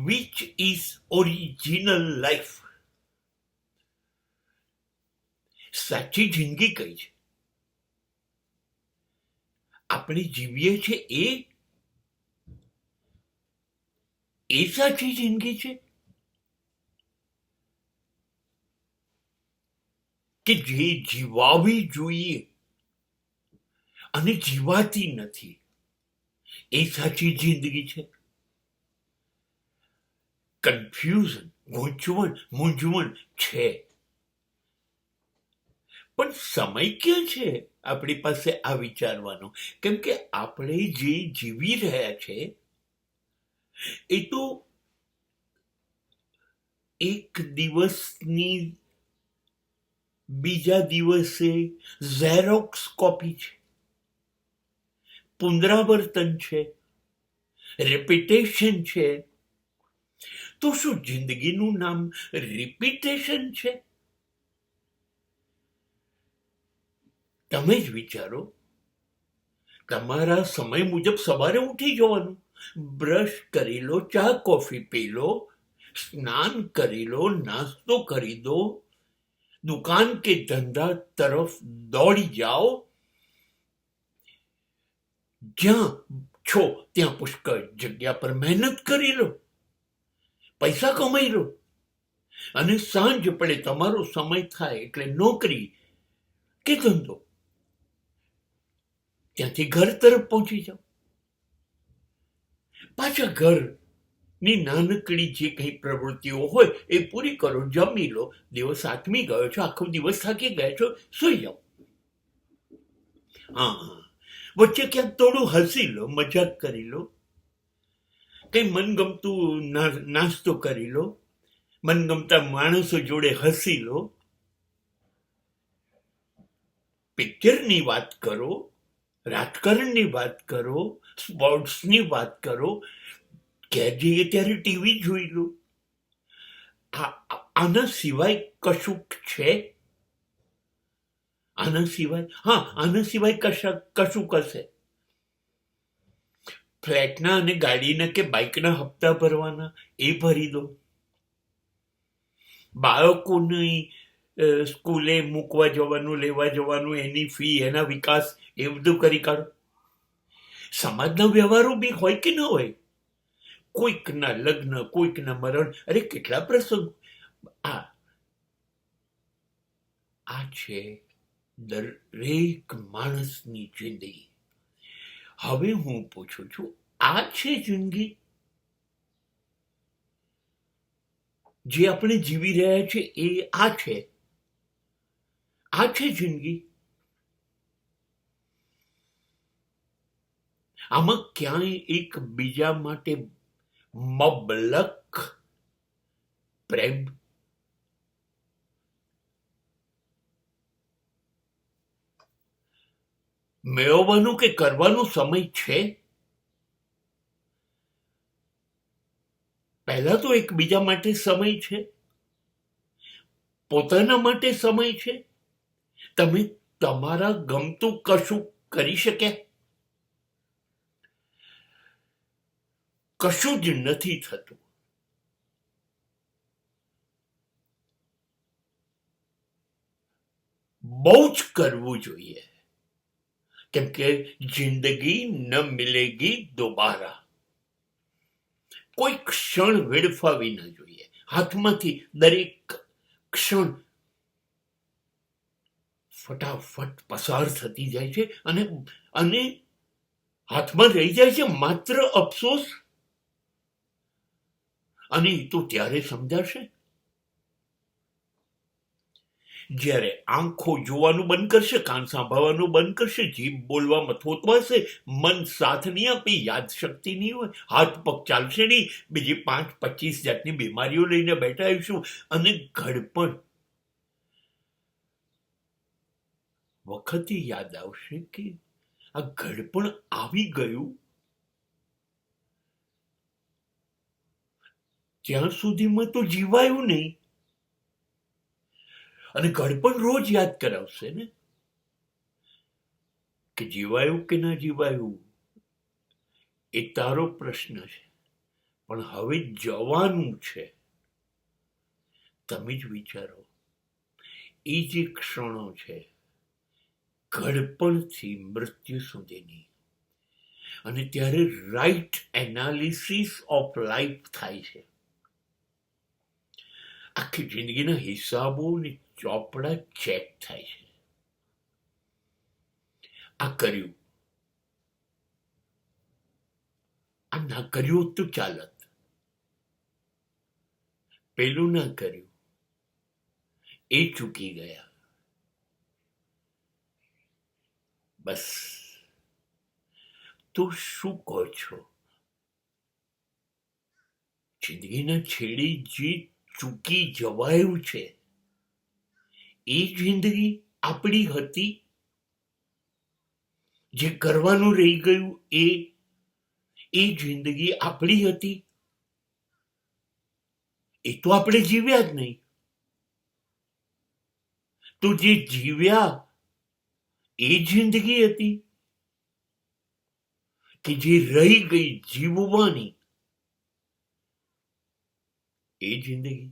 Which is original life? સાચી જિંદગી કઈ છે? આપણે જીવીએ છીએ એ સાચી જિંદગી છે કે જે જીવાવી જોઈએ અને જીવાતી નથી, એ સાચી જિંદગી છે? કન્ફ્યુઝન, મૂંઝવણ છે. પણ સમય ક્યાં છે આપણી પાસે આ વિચારવાનો? કેમ કે આપણે જે જીવી રહ્યા છે એ તો એક દિવસની બીજા દિવસે ઝેરોક્સ કોપી છે, પુનરાવર્તન છે, રિપીટેશન છે. તો શું જિંદગીનું નામ રિપીટેશન છે? તમે જ વિચારો. તમારા સમય મુજબ સવારે ઉઠી જવાનું, બ્રશ કરી લો, ચા કોફી પી લો, સ્નાન કરી લો, નાસ્તો કરી દો, દુકાન કે ધંધા તરફ દોડી જાઓ, જ્યાં છો ત્યાં પુષ્કળ જગ્યા પર મહેનત કરી લો, પૈસા કમાઈ લો, અને સાંજ પડે તમારો સમય થાય એટલે નોકરી કે ધંધો, ત્યાંથી ઘર તરફ પહોંચી જાઓ. પાછા ઘરની નાનકડી જે કઈ પ્રવૃત્તિઓ હોય એ પૂરી કરો, જમી લો, દિવસ આથમી ગયો છો, આખો દિવસ થાકી ગયા છો, સુઈ જાઓ. હા, વચ્ચે ક્યાંક થોડું હસી લો, મજાક કરી લો, કઈ મનગમતું નાસ્તો કરી લો, મનગમતા માણસો જોડે હસી લો, પિક્ચરની વાત કરો, રાજકારણની વાત કરો, સ્પોર્ટ્સની વાત કરો, ક્યાં જઈએ ત્યારે ટીવી જોઈ લો. આના સિવાય કશુંક છે? આના સિવાય કશુંક હશે. ફ્લેટના અને ગાડીના કે બાઇકના હપ્તા ભરવાના, એ ભરી દો. બાળકોની સ્કૂલે મૂકવા જવાનું, લેવા જવાનું, એની ફી, એના વિકાસ, એ બધું કરી કાઢો. સમાજના વ્યવહારો બી હોય કે ન હોય, કોઈકના લગ્ન, કોઈકના મરણ, અરે કેટલા પ્રસંગો. આ છે દરેક માણસની જિંદગી. હવે હું પૂછું છું, આ છે જિંદગી જે આપણે જીવી રહ્યા છે? એ આ છે જિંદગી? આમાં ક્યાંય એક બીજા માટે મબલક પ્રેમ, મેળવવાનું કે કરવાનો સમય છે? પહેલા તો એકબીજા માટે સમય છે, પોતાના માટે સમય છે. તમે તમારા ગમતું કશું કરી શક્યા? કશું જ નથી થતું. બહુ જ કરવું જોઈએ, કેમ કે જિંદગી ન મિલેગી દોબારા. કોઈ ક્ષણ વેડફાવી ન જોઈએ. હાથમાંથી દરેક ક્ષણ ફટાફટ પસાર થતી જાય છે, અને હાથમાં રહી જાય છે માત્ર અફસોસ. અને એ તો ત્યારે સમજાશે જ્યારે આંખો જોવાનું બંધ કરશે, કાન સાંભળવાનું બંધ કરશે, જીભ બોલવામાં થોતવાશે, મન સાથ નહીં આપે, યાદ શક્તિ નહીં હોય, હાથ પગ ચાલશે નહીં, બીજી 5-25 જાતની બીમારીઓ લઈને બેઠા આવીશું. અને ઘડપણ વખતે યાદ આવશે કે આ ઘડપણ આવી ગયું ત્યાં સુધીમાં તો જીવાયું નહીં. અને ઘડપણ રોજ યાદ કરાવશે ને કે જીવાયું કે ના જીવાયું, એ તારો પ્રશ્ન છે. પણ હવે જવાનું છે. તમે જ વિચારો, એ જે ક્ષણો છે ઘડપણથી મૃત્યુ સુધીની, અને ત્યારે રાઈટ એનાલિસિસ ઓફ લાઈફ થાય છે. આખી જિંદગીના હિસાબો ને ચોપડા ચેક થાય છે. આ કર્યું, આ ના કર્યું તો ચાલત, પેલું ના કર્યું, એ ચૂકી ગયા. બસ, તો શું કહો છો? જિંદગીના છેડે જે ચૂકી જવાયું છે એ જિંદગી આપણી હતી? જે કરવાનું રહી ગયું એ જિંદગી આપણી હતી? એ તો આપણે જીવ્યા જ નહીં. તો જે જીવ્યા એ જિંદગી હતી કે જે રહી ગઈ જીવવાની એ જિંદગી?